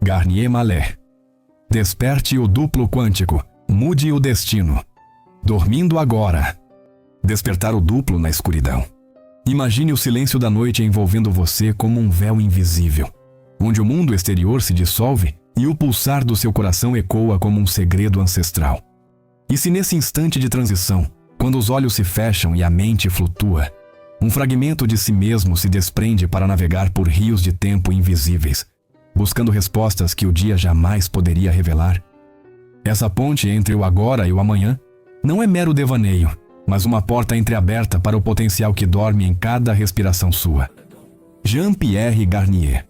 Garnier Mallet. Desperte o duplo quântico. Mude o destino. Dormindo agora. Despertar o duplo na escuridão. Imagine o silêncio da noite envolvendo você como um véu invisível, onde o mundo exterior se dissolve e o pulsar do seu coração ecoa como um segredo ancestral. E se nesse instante de transição, quando os olhos se fecham e a mente flutua, um fragmento de si mesmo se desprende para navegar por rios de tempo invisíveis, buscando respostas que o dia jamais poderia revelar? Essa ponte entre o agora e o amanhã não é mero devaneio, mas uma porta entreaberta para o potencial que dorme em cada respiração sua. Jean-Pierre Garnier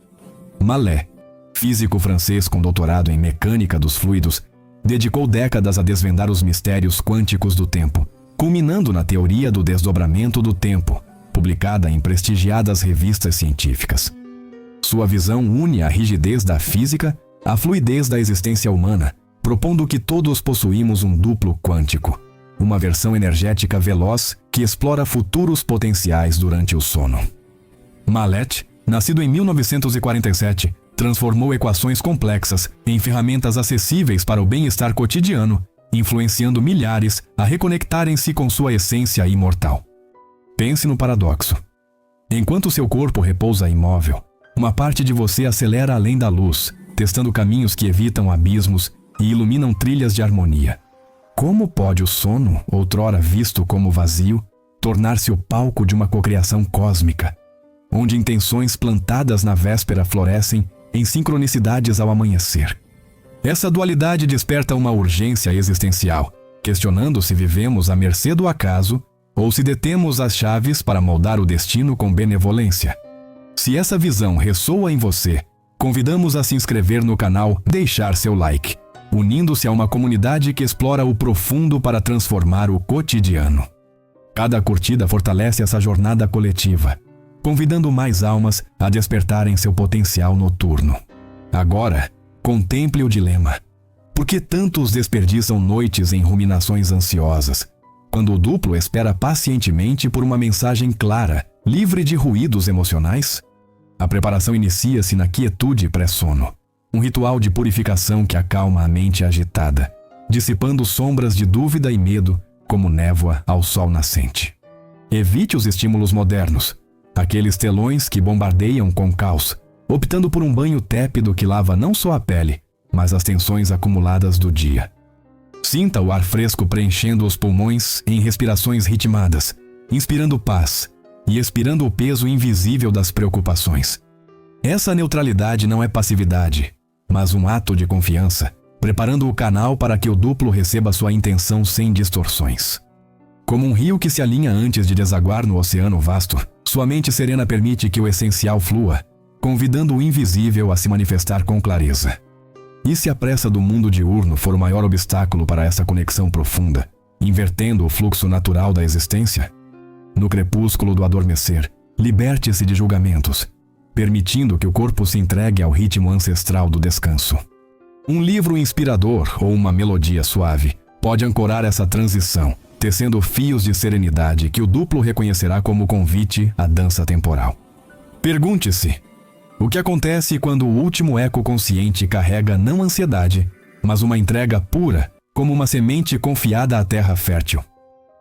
Mallet, físico francês com doutorado em mecânica dos fluidos, dedicou décadas a desvendar os mistérios quânticos do tempo, culminando na teoria do desdobramento do tempo, publicada em prestigiadas revistas científicas. Sua visão une a rigidez da física à fluidez da existência humana, propondo que todos possuímos um duplo quântico, uma versão energética veloz que explora futuros potenciais durante o sono. Mallet, nascido em 1947, transformou equações complexas em ferramentas acessíveis para o bem-estar cotidiano, influenciando milhares a reconectarem-se com sua essência imortal. Pense no paradoxo. Enquanto seu corpo repousa imóvel, uma parte de você acelera além da luz, testando caminhos que evitam abismos e iluminam trilhas de harmonia. Como pode o sono, outrora visto como vazio, tornar-se o palco de uma cocriação cósmica, onde intenções plantadas na véspera florescem em sincronicidades ao amanhecer? Essa dualidade desperta uma urgência existencial, questionando se vivemos à mercê do acaso ou se detemos as chaves para moldar o destino com benevolência. Se essa visão ressoa em você, convidamos a se inscrever no canal, deixar seu like, unindo-se a uma comunidade que explora o profundo para transformar o cotidiano. Cada curtida fortalece essa jornada coletiva, convidando mais almas a despertarem seu potencial noturno. Agora, contemple o dilema. Por que tantos desperdiçam noites em ruminações ansiosas, quando o duplo espera pacientemente por uma mensagem clara, livre de ruídos emocionais? A preparação inicia-se na quietude pré-sono, um ritual de purificação que acalma a mente agitada, dissipando sombras de dúvida e medo como névoa ao sol nascente. Evite os estímulos modernos, aqueles telões que bombardeiam com caos, optando por um banho tépido que lava não só a pele, mas as tensões acumuladas do dia. Sinta o ar fresco preenchendo os pulmões em respirações ritmadas, inspirando paz e expirando o peso invisível das preocupações. Essa neutralidade não é passividade, mas um ato de confiança, preparando o canal para que o duplo receba sua intenção sem distorções. Como um rio que se alinha antes de desaguar no oceano vasto, sua mente serena permite que o essencial flua, convidando o invisível a se manifestar com clareza. E se a pressa do mundo diurno for o maior obstáculo para essa conexão profunda, invertendo o fluxo natural da existência? No crepúsculo do adormecer, liberte-se de julgamentos, permitindo que o corpo se entregue ao ritmo ancestral do descanso. Um livro inspirador ou uma melodia suave pode ancorar essa transição, tecendo fios de serenidade que o duplo reconhecerá como convite à dança temporal. Pergunte-se: o que acontece quando o último eco consciente carrega não ansiedade, mas uma entrega pura, como uma semente confiada à terra fértil?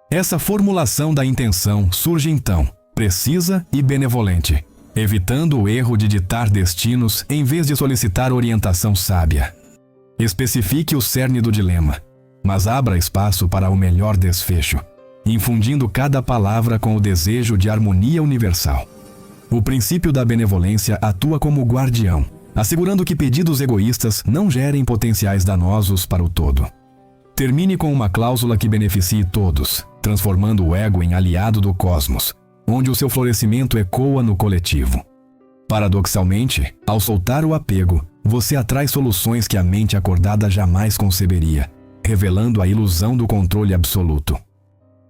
Essa formulação da intenção surge então, precisa e benevolente, evitando o erro de ditar destinos em vez de solicitar orientação sábia. Especifique o cerne do dilema, mas abra espaço para o melhor desfecho, infundindo cada palavra com o desejo de harmonia universal. O princípio da benevolência atua como guardião, assegurando que pedidos egoístas não gerem potenciais danosos para o todo. Termine com uma cláusula que beneficie todos, transformando o ego em aliado do cosmos, onde o seu florescimento ecoa no coletivo. Paradoxalmente, ao soltar o apego, você atrai soluções que a mente acordada jamais conceberia, revelando a ilusão do controle absoluto.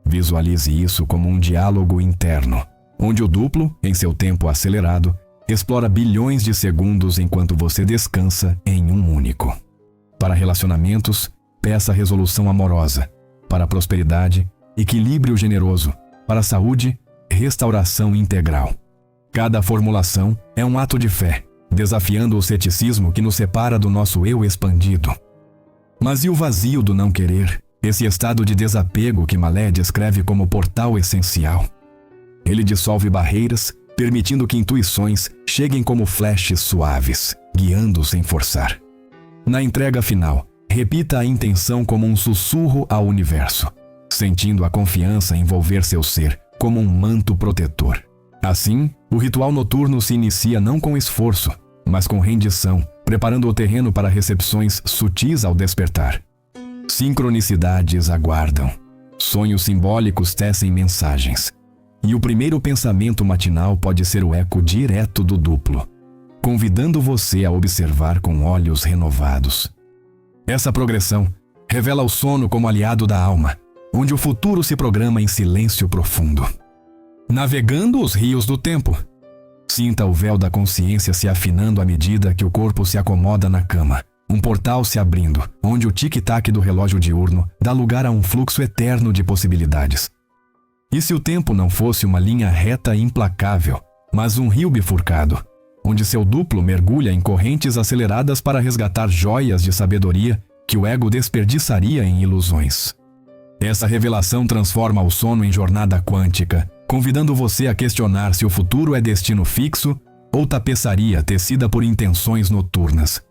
Visualize isso como um diálogo interno, onde o duplo, em seu tempo acelerado, explora bilhões de segundos enquanto você descansa em um único. Para relacionamentos, peça resolução amorosa. Para prosperidade, equilíbrio generoso. Para saúde, restauração integral. Cada formulação é um ato de fé, desafiando o ceticismo que nos separa do nosso eu expandido. Mas e o vazio do não querer, esse estado de desapego que Malé descreve como portal essencial? Ele dissolve barreiras, permitindo que intuições cheguem como flashes suaves, guiando sem forçar. Na entrega final, repita a intenção como um sussurro ao universo, sentindo a confiança envolver seu ser como um manto protetor. Assim, o ritual noturno se inicia não com esforço, mas com rendição, preparando o terreno para recepções sutis ao despertar. Sincronicidades aguardam. Sonhos simbólicos tecem mensagens. E o primeiro pensamento matinal pode ser o eco direto do duplo, convidando você a observar com olhos renovados. Essa progressão revela o sono como aliado da alma, onde o futuro se programa em silêncio profundo. Navegando os rios do tempo. Sinta o véu da consciência se afinando à medida que o corpo se acomoda na cama, um portal se abrindo, onde o tic-tac do relógio diurno dá lugar a um fluxo eterno de possibilidades. E se o tempo não fosse uma linha reta e implacável, mas um rio bifurcado, onde seu duplo mergulha em correntes aceleradas para resgatar joias de sabedoria que o ego desperdiçaria em ilusões. Essa revelação transforma o sono em jornada quântica, convidando você a questionar se o futuro é destino fixo ou tapeçaria tecida por intenções noturnas.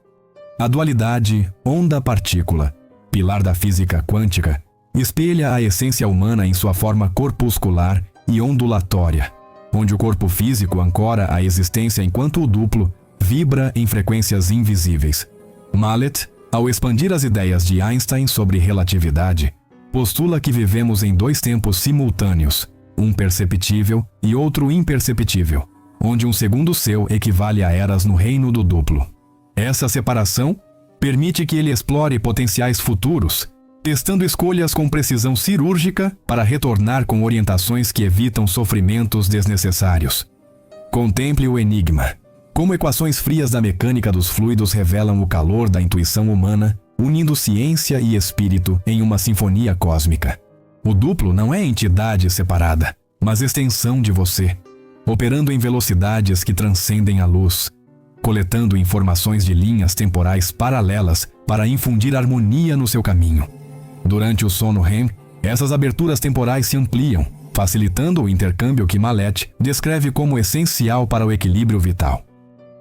A dualidade onda-partícula, pilar da física quântica, espelha a essência humana em sua forma corpuscular e ondulatória, onde o corpo físico ancora a existência enquanto o duplo vibra em frequências invisíveis. Mallet, ao expandir as ideias de Einstein sobre relatividade, postula que vivemos em dois tempos simultâneos, um perceptível e outro imperceptível, onde um segundo seu equivale a eras no reino do duplo. Essa separação permite que ele explore potenciais futuros, testando escolhas com precisão cirúrgica para retornar com orientações que evitam sofrimentos desnecessários. Contemple o enigma. Como equações frias da mecânica dos fluidos revelam o calor da intuição humana, unindo ciência e espírito em uma sinfonia cósmica. O duplo não é entidade separada, mas extensão de você, operando em velocidades que transcendem a luz, coletando informações de linhas temporais paralelas para infundir harmonia no seu caminho. Durante o sono REM, essas aberturas temporais se ampliam, facilitando o intercâmbio que Mallet descreve como essencial para o equilíbrio vital.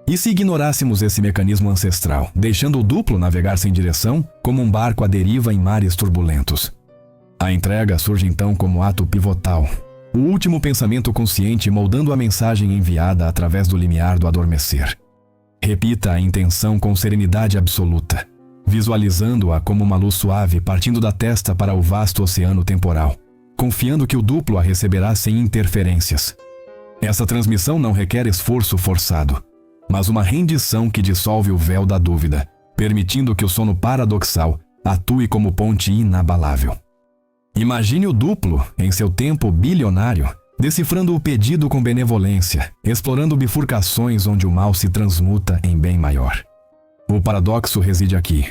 E se ignorássemos esse mecanismo ancestral, deixando o duplo navegar sem direção, como um barco à deriva em mares turbulentos? A entrega surge então como ato pivotal, o último pensamento consciente moldando a mensagem enviada através do limiar do adormecer. Repita a intenção com serenidade absoluta, visualizando-a como uma luz suave partindo da testa para o vasto oceano temporal, confiando que o duplo a receberá sem interferências. Essa transmissão não requer esforço forçado, mas uma rendição que dissolve o véu da dúvida, permitindo que o sono paradoxal atue como ponte inabalável. Imagine o duplo, em seu tempo bilionário, decifrando o pedido com benevolência, explorando bifurcações onde o mal se transmuta em bem maior. O paradoxo reside aqui.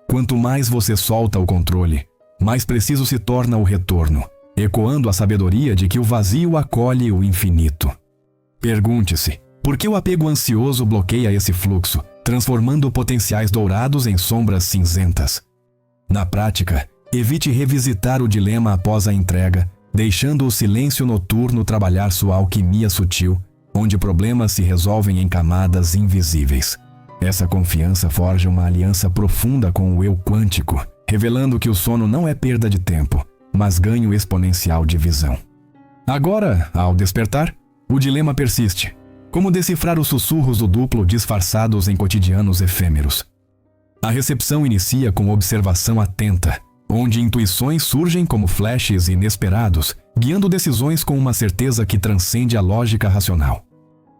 Quanto mais você solta o controle, mais preciso se torna o retorno, ecoando a sabedoria de que o vazio acolhe o infinito. Pergunte-se, por que o apego ansioso bloqueia esse fluxo, transformando potenciais dourados em sombras cinzentas? Na prática, evite revisitar o dilema após a entrega, deixando o silêncio noturno trabalhar sua alquimia sutil, onde problemas se resolvem em camadas invisíveis. Essa confiança forja uma aliança profunda com o eu quântico, revelando que o sono não é perda de tempo, mas ganho exponencial de visão. Agora, ao despertar, o dilema persiste. Como decifrar os sussurros do duplo disfarçados em cotidianos efêmeros? A recepção inicia com observação atenta, onde intuições surgem como flashes inesperados, guiando decisões com uma certeza que transcende a lógica racional.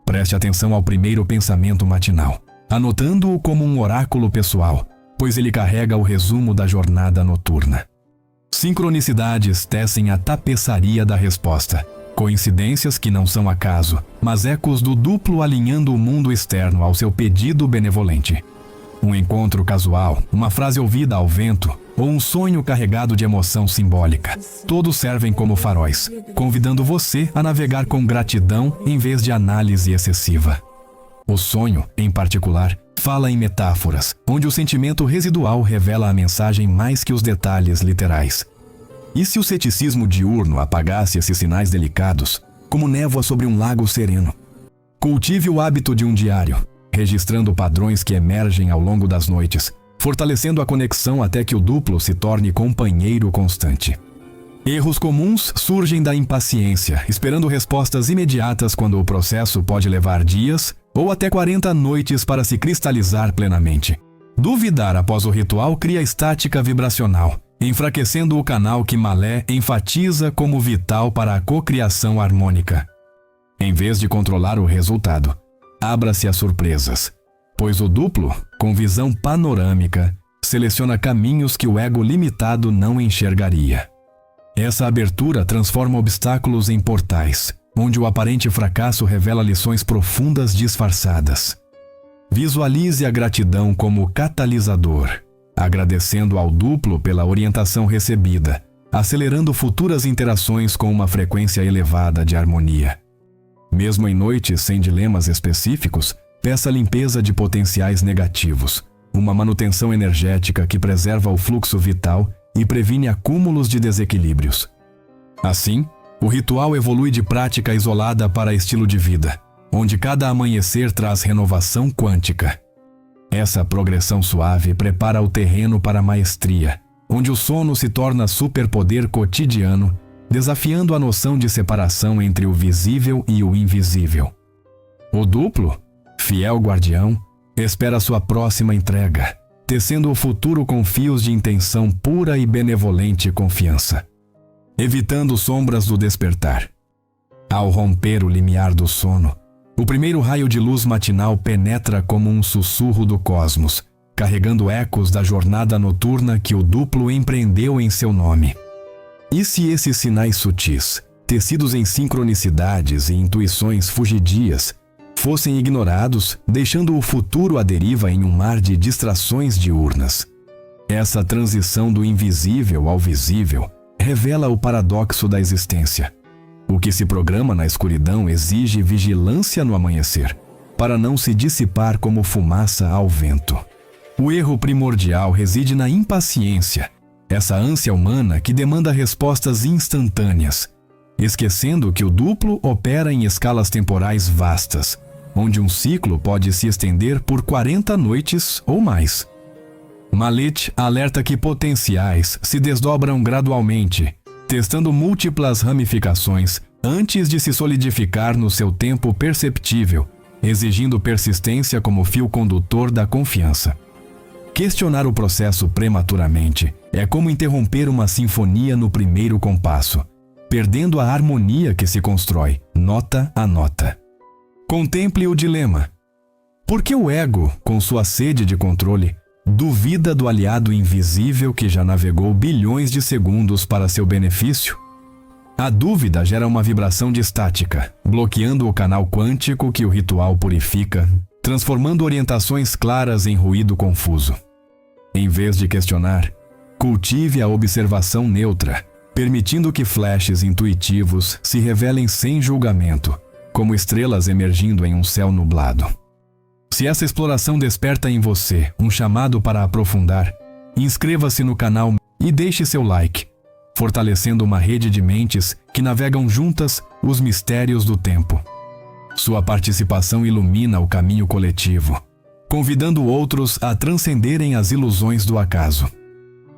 Preste atenção ao primeiro pensamento matinal, anotando-o como um oráculo pessoal, pois ele carrega o resumo da jornada noturna. Sincronicidades tecem a tapeçaria da resposta, coincidências que não são acaso, mas ecos do duplo alinhando o mundo externo ao seu pedido benevolente. Um encontro casual, uma frase ouvida ao vento, ou um sonho carregado de emoção simbólica. Todos servem como faróis, convidando você a navegar com gratidão em vez de análise excessiva. O sonho, em particular, fala em metáforas, onde o sentimento residual revela a mensagem mais que os detalhes literais. E se o ceticismo diurno apagasse esses sinais delicados, como névoa sobre um lago sereno? Cultive o hábito de um diário, registrando padrões que emergem ao longo das noites, fortalecendo a conexão até que o duplo se torne companheiro constante. Erros comuns surgem da impaciência, esperando respostas imediatas quando o processo pode levar dias ou até 40 noites para se cristalizar plenamente. Duvidar após o ritual cria estática vibracional, enfraquecendo o canal que Malé enfatiza como vital para a cocriação harmônica. Em vez de controlar o resultado, abra-se a surpresas, pois o duplo, com visão panorâmica, seleciona caminhos que o ego limitado não enxergaria. Essa abertura transforma obstáculos em portais, onde o aparente fracasso revela lições profundas disfarçadas. Visualize a gratidão como catalisador, agradecendo ao duplo pela orientação recebida, acelerando futuras interações com uma frequência elevada de harmonia. Mesmo em noites sem dilemas específicos, peça limpeza de potenciais negativos, uma manutenção energética que preserva o fluxo vital e previne acúmulos de desequilíbrios. Assim, o ritual evolui de prática isolada para estilo de vida, onde cada amanhecer traz renovação quântica. Essa progressão suave prepara o terreno para a maestria, onde o sono se torna superpoder cotidiano, desafiando a noção de separação entre o visível e o invisível. O duplo, fiel guardião, espera sua próxima entrega, tecendo o futuro com fios de intenção pura e benevolente confiança, evitando sombras do despertar. Ao romper o limiar do sono, o primeiro raio de luz matinal penetra como um sussurro do cosmos, carregando ecos da jornada noturna que o duplo empreendeu em seu nome. E se esses sinais sutis, tecidos em sincronicidades e intuições fugidias, fossem ignorados, deixando o futuro à deriva em um mar de distrações diurnas? Essa transição do invisível ao visível revela o paradoxo da existência. O que se programa na escuridão exige vigilância no amanhecer, para não se dissipar como fumaça ao vento. O erro primordial reside na impaciência, essa ânsia humana que demanda respostas instantâneas, esquecendo que o duplo opera em escalas temporais vastas, onde um ciclo pode se estender por 40 noites ou mais. Mallet alerta que potenciais se desdobram gradualmente, testando múltiplas ramificações antes de se solidificar no seu tempo perceptível, exigindo persistência como fio condutor da confiança. Questionar o processo prematuramente é como interromper uma sinfonia no primeiro compasso, perdendo a harmonia que se constrói, nota a nota. Contemple o dilema. Por que o ego, com sua sede de controle, duvida do aliado invisível que já navegou bilhões de segundos para seu benefício? A dúvida gera uma vibração de estática, bloqueando o canal quântico que o ritual purifica, transformando orientações claras em ruído confuso. Em vez de questionar, cultive a observação neutra, permitindo que flashes intuitivos se revelem sem julgamento, como estrelas emergindo em um céu nublado. Se essa exploração desperta em você um chamado para aprofundar, inscreva-se no canal e deixe seu like, fortalecendo uma rede de mentes que navegam juntas os mistérios do tempo. Sua participação ilumina o caminho coletivo, convidando outros a transcenderem as ilusões do acaso.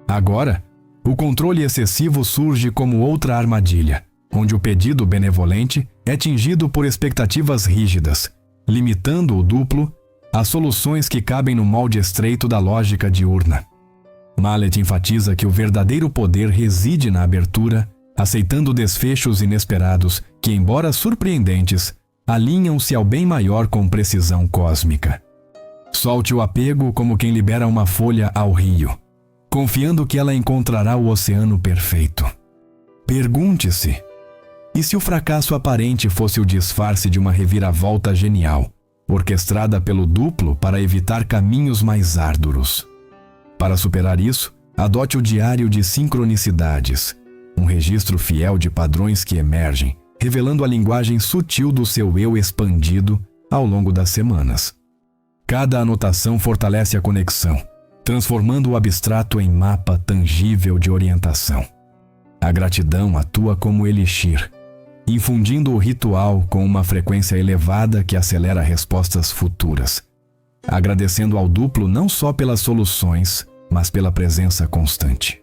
Agora, o controle excessivo surge como outra armadilha, onde o pedido benevolente é tingido por expectativas rígidas, limitando o duplo a soluções que cabem no molde estreito da lógica diurna. Mallet enfatiza que o verdadeiro poder reside na abertura, aceitando desfechos inesperados que, embora surpreendentes, alinham-se ao bem maior com precisão cósmica. Solte o apego como quem libera uma folha ao rio, confiando que ela encontrará o oceano perfeito. Pergunte-se: e se o fracasso aparente fosse o disfarce de uma reviravolta genial, orquestrada pelo duplo para evitar caminhos mais árduos? Para superar isso, adote o diário de sincronicidades, um registro fiel de padrões que emergem, revelando a linguagem sutil do seu eu expandido ao longo das semanas. Cada anotação fortalece a conexão, transformando o abstrato em mapa tangível de orientação. A gratidão atua como elixir, infundindo o ritual com uma frequência elevada que acelera respostas futuras, agradecendo ao duplo não só pelas soluções, mas pela presença constante.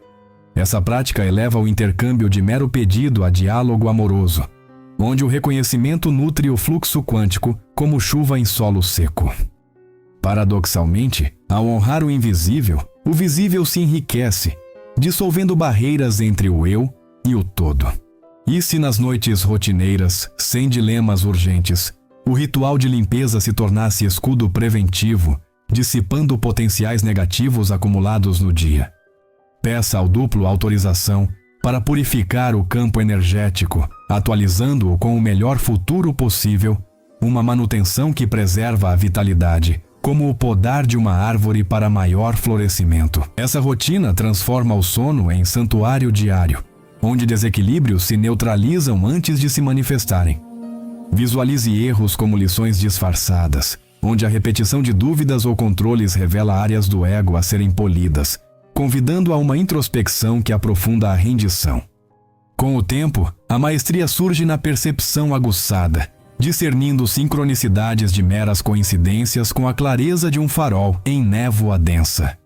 Essa prática eleva o intercâmbio de mero pedido a diálogo amoroso, onde o reconhecimento nutre o fluxo quântico como chuva em solo seco. Paradoxalmente, ao honrar o invisível, o visível se enriquece, dissolvendo barreiras entre o eu e o todo. E se nas noites rotineiras, sem dilemas urgentes, o ritual de limpeza se tornasse escudo preventivo, dissipando potenciais negativos acumulados no dia? Peça ao duplo autorização para purificar o campo energético, atualizando-o com o melhor futuro possível, uma manutenção que preserva a vitalidade, como o podar de uma árvore para maior florescimento. Essa rotina transforma o sono em santuário diário, onde desequilíbrios se neutralizam antes de se manifestarem. Visualize erros como lições disfarçadas, onde a repetição de dúvidas ou controles revela áreas do ego a serem polidas, convidando a uma introspecção que aprofunda a rendição. Com o tempo, a maestria surge na percepção aguçada, discernindo sincronicidades de meras coincidências com a clareza de um farol em névoa densa.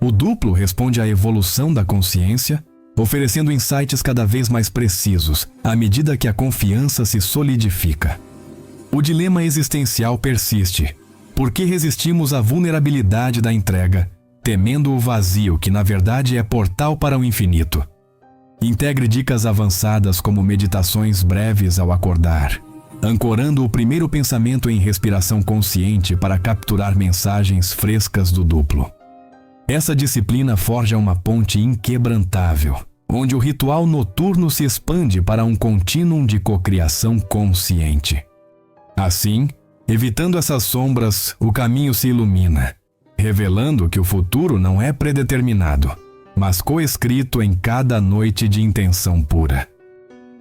O duplo responde à evolução da consciência, oferecendo insights cada vez mais precisos à medida que a confiança se solidifica. O dilema existencial persiste. Por que resistimos à vulnerabilidade da entrega, temendo o vazio que na verdade é portal para o infinito? Integre dicas avançadas como meditações breves ao acordar, ancorando o primeiro pensamento em respiração consciente para capturar mensagens frescas do duplo. Essa disciplina forja uma ponte inquebrantável, onde o ritual noturno se expande para um contínuo de cocriação consciente. Assim, evitando essas sombras, o caminho se ilumina, revelando que o futuro não é predeterminado, mas coescrito em cada noite de intenção pura.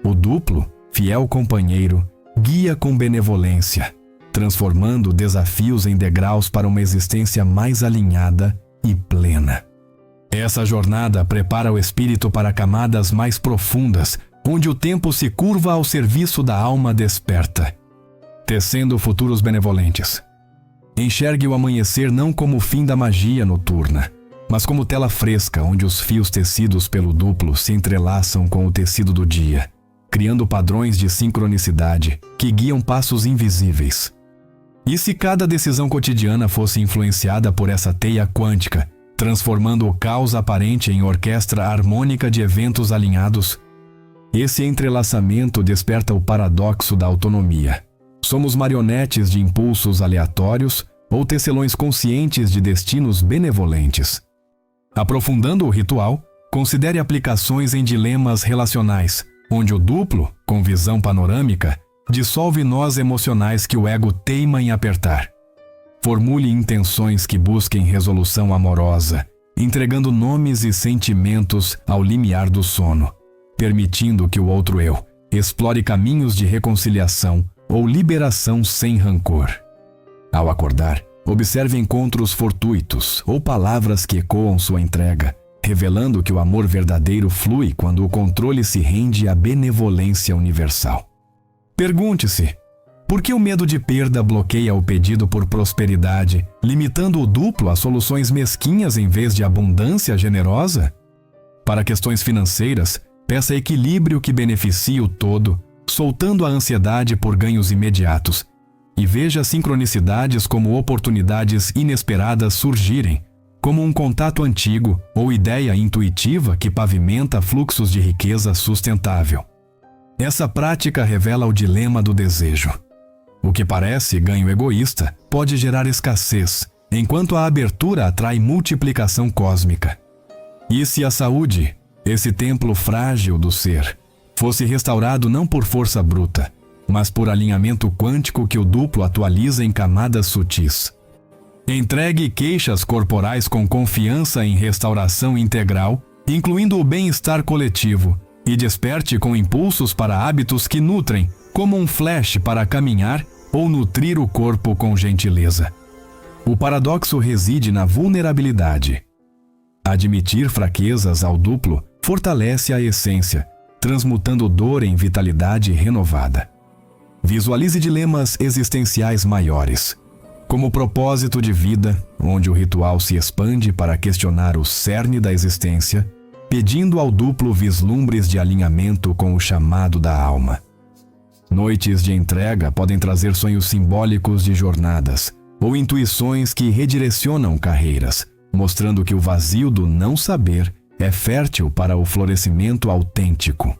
O duplo, fiel companheiro, guia com benevolência, transformando desafios em degraus para uma existência mais alinhada e plena. Essa jornada prepara o espírito para camadas mais profundas, onde o tempo se curva ao serviço da alma desperta, tecendo futuros benevolentes. Enxergue o amanhecer não como o fim da magia noturna, mas como tela fresca onde os fios tecidos pelo duplo se entrelaçam com o tecido do dia, criando padrões de sincronicidade que guiam passos invisíveis. E se cada decisão cotidiana fosse influenciada por essa teia quântica, transformando o caos aparente em orquestra harmônica de eventos alinhados? Esse entrelaçamento desperta o paradoxo da autonomia. Somos marionetes de impulsos aleatórios ou tecelões conscientes de destinos benevolentes? Aprofundando o ritual, considere aplicações em dilemas relacionais, onde o duplo, com visão panorâmica, dissolve nós emocionais que o ego teima em apertar. Formule intenções que busquem resolução amorosa, entregando nomes e sentimentos ao limiar do sono, permitindo que o outro eu explore caminhos de reconciliação ou liberação sem rancor. Ao acordar, observe encontros fortuitos ou palavras que ecoam sua entrega, revelando que o amor verdadeiro flui quando o controle se rende à benevolência universal. Pergunte-se: por que o medo de perda bloqueia o pedido por prosperidade, limitando o duplo a soluções mesquinhas em vez de abundância generosa? Para questões financeiras, peça equilíbrio que beneficie o todo, soltando a ansiedade por ganhos imediatos, e veja sincronicidades como oportunidades inesperadas surgirem, como um contato antigo ou ideia intuitiva que pavimenta fluxos de riqueza sustentável. Essa prática revela o dilema do desejo. O que parece ganho egoísta pode gerar escassez, enquanto a abertura atrai multiplicação cósmica. E se a saúde, esse templo frágil do ser, fosse restaurado não por força bruta, mas por alinhamento quântico que o duplo atualiza em camadas sutis? Entregue queixas corporais com confiança em restauração integral, incluindo o bem-estar coletivo, e desperte com impulsos para hábitos que nutrem, como um flash para caminhar, ou nutrir o corpo com gentileza. O paradoxo reside na vulnerabilidade. Admitir fraquezas ao duplo fortalece a essência, transmutando dor em vitalidade renovada. Visualize dilemas existenciais maiores, como o propósito de vida, onde o ritual se expande para questionar o cerne da existência, pedindo ao duplo vislumbres de alinhamento com o chamado da alma. Noites de entrega podem trazer sonhos simbólicos de jornadas, ou intuições que redirecionam carreiras, mostrando que o vazio do não saber é fértil para o florescimento autêntico.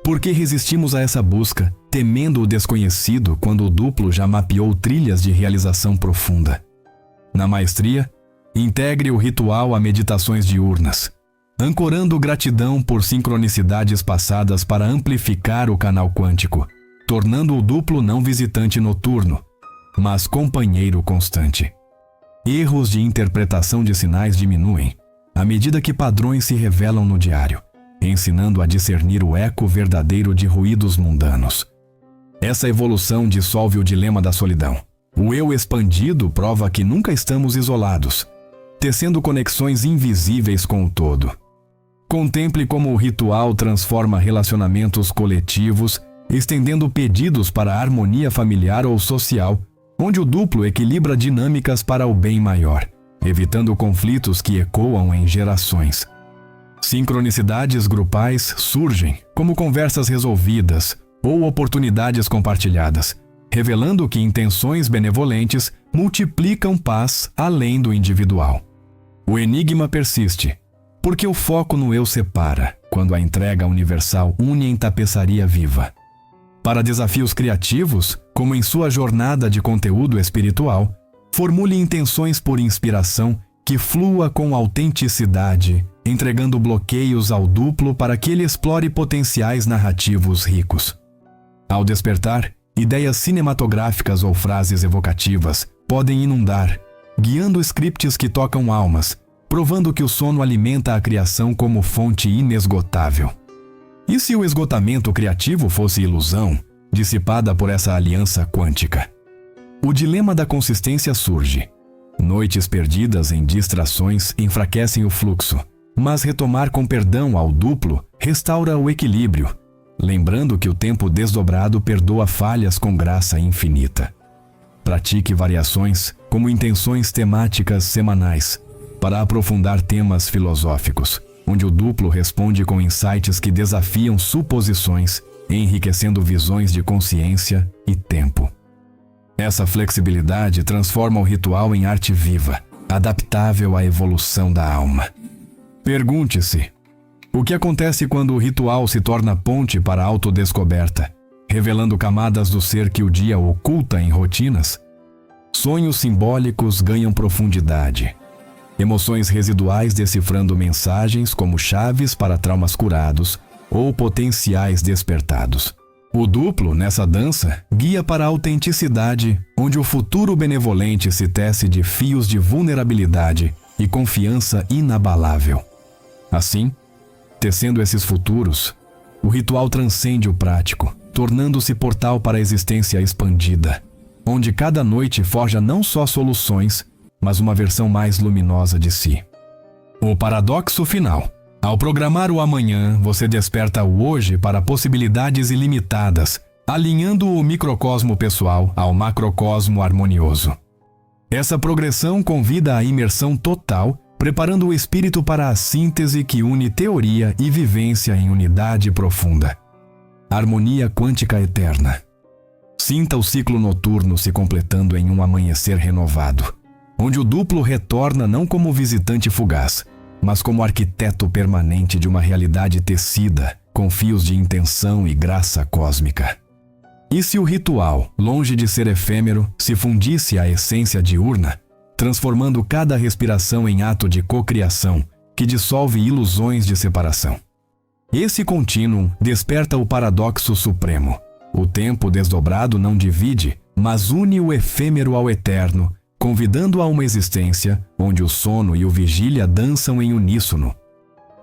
Por que resistimos a essa busca, temendo o desconhecido quando o duplo já mapeou trilhas de realização profunda? Na maestria, integre o ritual a meditações diurnas, ancorando gratidão por sincronicidades passadas para amplificar o canal quântico, tornando o duplo não visitante noturno, mas companheiro constante. Erros de interpretação de sinais diminuem à medida que padrões se revelam no diário, ensinando a discernir o eco verdadeiro de ruídos mundanos. Essa evolução dissolve o dilema da solidão. O eu expandido prova que nunca estamos isolados, tecendo conexões invisíveis com o todo. Contemple como o ritual transforma relacionamentos coletivos, estendendo pedidos para a harmonia familiar ou social, onde o duplo equilibra dinâmicas para o bem maior, evitando conflitos que ecoam em gerações. Sincronicidades grupais surgem como conversas resolvidas ou oportunidades compartilhadas, revelando que intenções benevolentes multiplicam paz além do individual. O enigma persiste, porque o foco no eu separa, quando a entrega universal une em tapeçaria viva. Para desafios criativos, como em sua jornada de conteúdo espiritual, formule intenções por inspiração que flua com autenticidade, entregando bloqueios ao duplo para que ele explore potenciais narrativos ricos. Ao despertar, ideias cinematográficas ou frases evocativas podem inundar, guiando scripts que tocam almas, provando que o sono alimenta a criação como fonte inesgotável. E se o esgotamento criativo fosse ilusão, dissipada por essa aliança quântica? O dilema da consistência surge. Noites perdidas em distrações enfraquecem o fluxo, mas retomar com perdão ao duplo restaura o equilíbrio, lembrando que o tempo desdobrado perdoa falhas com graça infinita. Pratique variações como intenções temáticas semanais para aprofundar temas filosóficos, onde o duplo responde com insights que desafiam suposições, enriquecendo visões de consciência e tempo. Essa flexibilidade transforma o ritual em arte viva, adaptável à evolução da alma. Pergunte-se: o que acontece quando o ritual se torna ponte para a autodescoberta, revelando camadas do ser que o dia oculta em rotinas? Sonhos simbólicos ganham profundidade. Emoções residuais decifrando mensagens como chaves para traumas curados ou potenciais despertados. O duplo, nessa dança, guia para a autenticidade, onde o futuro benevolente se tece de fios de vulnerabilidade e confiança inabalável. Assim, tecendo esses futuros, o ritual transcende o prático, tornando-se portal para a existência expandida, onde cada noite forja não só soluções, mas uma versão mais luminosa de si. O paradoxo final. Ao programar o amanhã, você desperta o hoje para possibilidades ilimitadas, alinhando o microcosmo pessoal ao macrocosmo harmonioso. Essa progressão convida à imersão total, preparando o espírito para a síntese que une teoria e vivência em unidade profunda. Harmonia quântica eterna. Sinta o ciclo noturno se completando em um amanhecer renovado, onde o duplo retorna não como visitante fugaz, mas como arquiteto permanente de uma realidade tecida, com fios de intenção e graça cósmica. E se o ritual, longe de ser efêmero, se fundisse à essência diurna, transformando cada respiração em ato de cocriação, que dissolve ilusões de separação? Esse contínuo desperta o paradoxo supremo. O tempo desdobrado não divide, mas une o efêmero ao eterno, convidando a uma existência onde o sono e o vigília dançam em uníssono.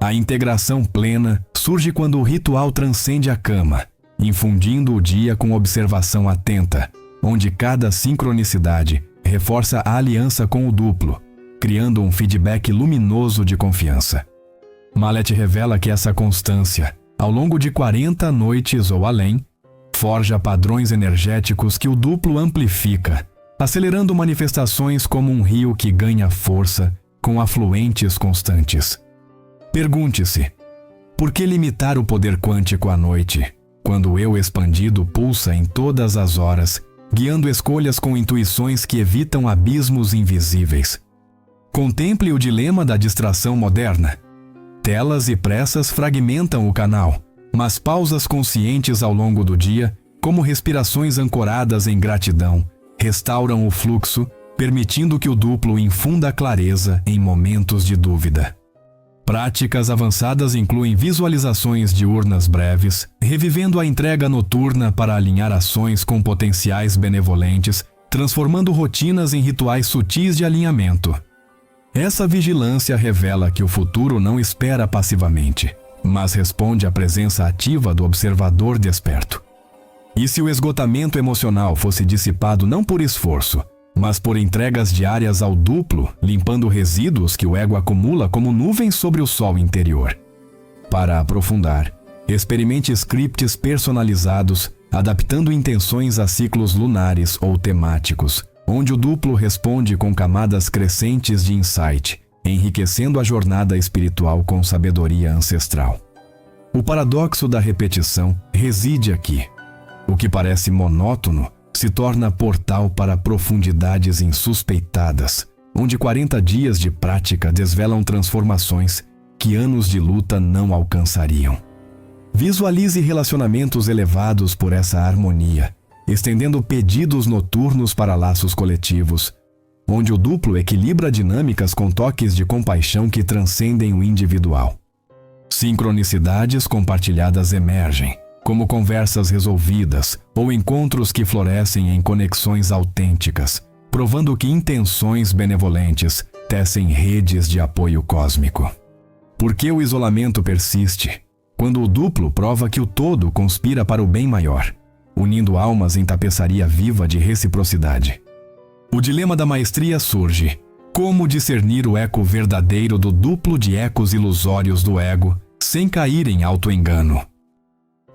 A integração plena surge quando o ritual transcende a cama, infundindo o dia com observação atenta, onde cada sincronicidade reforça a aliança com o duplo, criando um feedback luminoso de confiança. Mallet revela que essa constância, ao longo de 40 noites ou além, forja padrões energéticos que o duplo amplifica, acelerando manifestações como um rio que ganha força com afluentes constantes. Pergunte-se: por que limitar o poder quântico à noite, quando o eu expandido pulsa em todas as horas, guiando escolhas com intuições que evitam abismos invisíveis? Contemple o dilema da distração moderna. Telas e pressas fragmentam o canal, mas pausas conscientes ao longo do dia, como respirações ancoradas em gratidão, restauram o fluxo, permitindo que o duplo infunda clareza em momentos de dúvida. Práticas avançadas incluem visualizações diurnas breves, revivendo a entrega noturna para alinhar ações com potenciais benevolentes, transformando rotinas em rituais sutis de alinhamento. Essa vigilância revela que o futuro não espera passivamente, mas responde à presença ativa do observador desperto. E se o esgotamento emocional fosse dissipado não por esforço, mas por entregas diárias ao duplo, limpando resíduos que o ego acumula como nuvens sobre o sol interior? Para aprofundar, experimente scripts personalizados, adaptando intenções a ciclos lunares ou temáticos, onde o duplo responde com camadas crescentes de insight, enriquecendo a jornada espiritual com sabedoria ancestral. O paradoxo da repetição reside aqui. O que parece monótono se torna portal para profundidades insuspeitadas, onde 40 dias de prática desvelam transformações que anos de luta não alcançariam. Visualize relacionamentos elevados por essa harmonia, estendendo pedidos noturnos para laços coletivos, onde o duplo equilibra dinâmicas com toques de compaixão que transcendem o individual. Sincronicidades compartilhadas emergem, como conversas resolvidas ou encontros que florescem em conexões autênticas, provando que intenções benevolentes tecem redes de apoio cósmico. Por que o isolamento persiste? Quando o duplo prova que o todo conspira para o bem maior, unindo almas em tapeçaria viva de reciprocidade. O dilema da maestria surge. Como discernir o eco verdadeiro do duplo de ecos ilusórios do ego, sem cair em autoengano?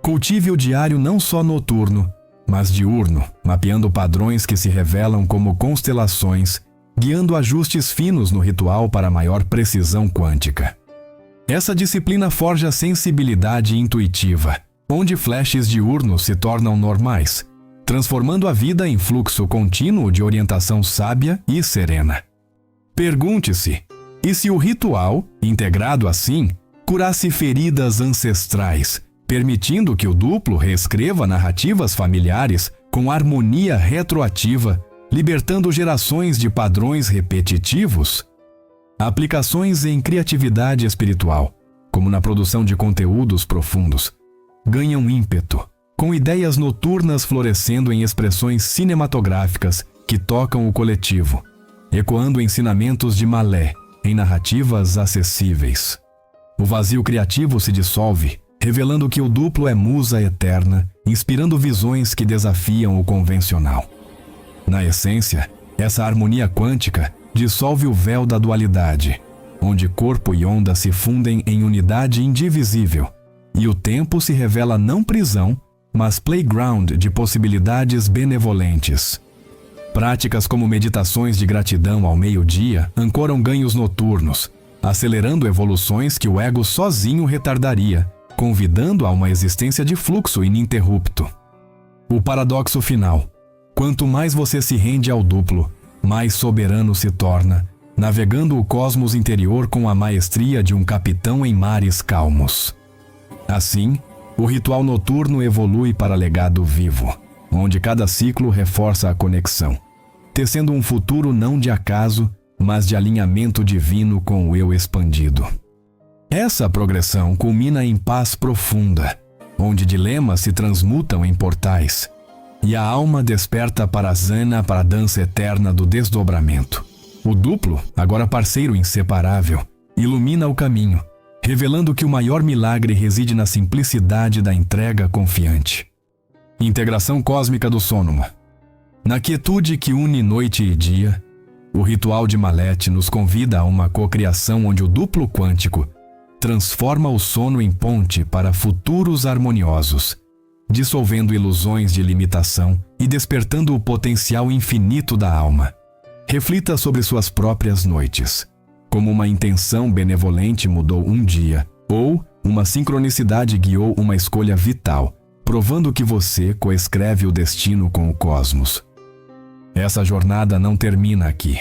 Cultive o diário não só noturno, mas diurno, mapeando padrões que se revelam como constelações, guiando ajustes finos no ritual para maior precisão quântica. Essa disciplina forja sensibilidade intuitiva, onde flashes diurnos se tornam normais, transformando a vida em fluxo contínuo de orientação sábia e serena. Pergunte-se: e se o ritual, integrado assim, curasse feridas ancestrais, permitindo que o duplo reescreva narrativas familiares com harmonia retroativa, libertando gerações de padrões repetitivos? Aplicações em criatividade espiritual, como na produção de conteúdos profundos, ganham ímpeto, com ideias noturnas florescendo em expressões cinematográficas que tocam o coletivo, ecoando ensinamentos de Malé em narrativas acessíveis. O vazio criativo se dissolve, revelando que o duplo é musa eterna, inspirando visões que desafiam o convencional. Na essência, essa harmonia quântica dissolve o véu da dualidade, onde corpo e onda se fundem em unidade indivisível, e o tempo se revela não prisão, mas playground de possibilidades benevolentes. Práticas como meditações de gratidão ao meio-dia ancoram ganhos noturnos, acelerando evoluções que o ego sozinho retardaria, convidando a uma existência de fluxo ininterrupto. O paradoxo final: quanto mais você se rende ao duplo, mais soberano se torna, navegando o cosmos interior com a maestria de um capitão em mares calmos. Assim, o ritual noturno evolui para legado vivo, onde cada ciclo reforça a conexão, tecendo um futuro não de acaso, mas de alinhamento divino com o eu expandido. Essa progressão culmina em paz profunda, onde dilemas se transmutam em portais, e a alma desperta para a zana para a dança eterna do desdobramento. O duplo, agora parceiro inseparável, ilumina o caminho, revelando que o maior milagre reside na simplicidade da entrega confiante. Integração cósmica do Sônoma. Na quietude que une noite e dia, o ritual de Malete nos convida a uma cocriação onde o duplo quântico transforma o sono em ponte para futuros harmoniosos, dissolvendo ilusões de limitação e despertando o potencial infinito da alma. Reflita sobre suas próprias noites. Como uma intenção benevolente mudou um dia, ou uma sincronicidade guiou uma escolha vital, provando que você coescreve o destino com o cosmos. Essa jornada não termina aqui,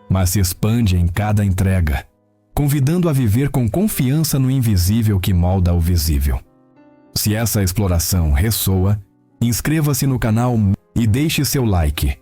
mas se expande em cada entrega, convidando a viver com confiança no invisível que molda o visível. Se essa exploração ressoa, inscreva-se no canal e deixe seu like.